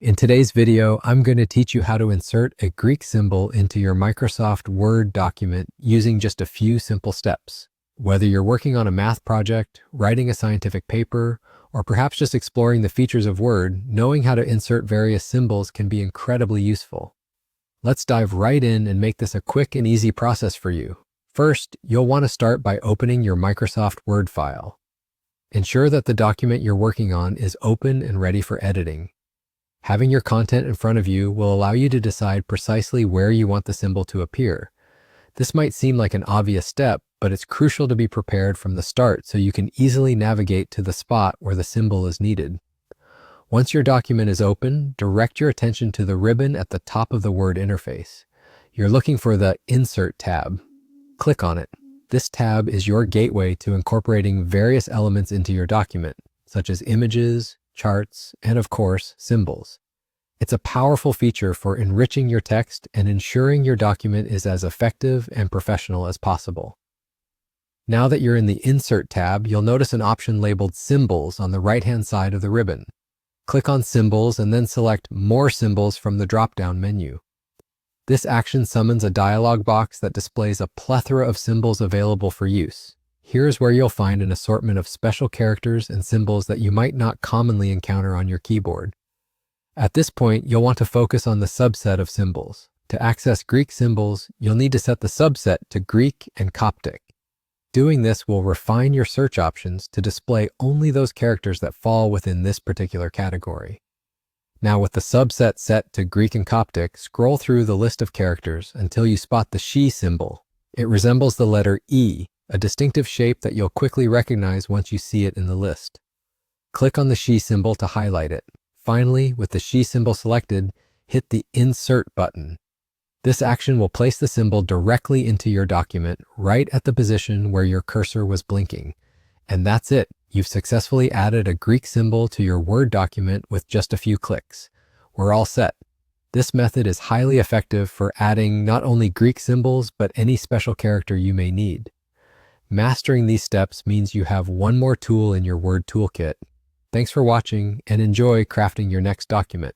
In today's video, I'm going to teach you how to insert a Greek symbol into your Microsoft Word document using just a few simple steps. Whether you're working on a math project, writing a scientific paper, or perhaps just exploring the features of Word, knowing how to insert various symbols can be incredibly useful. Let's dive right in and make this a quick and easy process for you. First, you'll want to start by opening your Microsoft Word file. Ensure that the document you're working on is open and ready for editing. Having your content in front of you will allow you to decide precisely where you want the symbol to appear. This might seem like an obvious step, but it's crucial to be prepared from the start so you can easily navigate to the spot where the symbol is needed. Once your document is open, direct your attention to the ribbon at the top of the Word interface. You're looking for the Insert tab. Click on it. This tab is your gateway to incorporating various elements into your document, such as images, charts, and of course, symbols. It's a powerful feature for enriching your text and ensuring your document is as effective and professional as possible. Now that you're in the Insert tab, you'll notice an option labeled Symbols on the right-hand side of the ribbon. Click on Symbols and then select More Symbols from the drop-down menu. This action summons a dialog box that displays a plethora of symbols available for use. Here's where you'll find an assortment of special characters and symbols that you might not commonly encounter on your keyboard. At this point, you'll want to focus on the subset of symbols. To access Greek symbols, you'll need to set the subset to Greek and Coptic. Doing this will refine your search options to display only those characters that fall within this particular category. Now, with the subset set to Greek and Coptic, scroll through the list of characters until you spot the she symbol. It resembles the letter E, a distinctive shape that you'll quickly recognize once you see it in the list. Click on the she symbol to highlight it. Finally, with the she symbol selected, hit the Insert button. This action will place the symbol directly into your document, right at the position where your cursor was blinking. And that's it. You've successfully added a Greek symbol to your Word document with just a few clicks. We're all set. This method is highly effective for adding not only Greek symbols, but any special character you may need. Mastering these steps means you have one more tool in your Word toolkit. Thanks for watching and enjoy crafting your next document.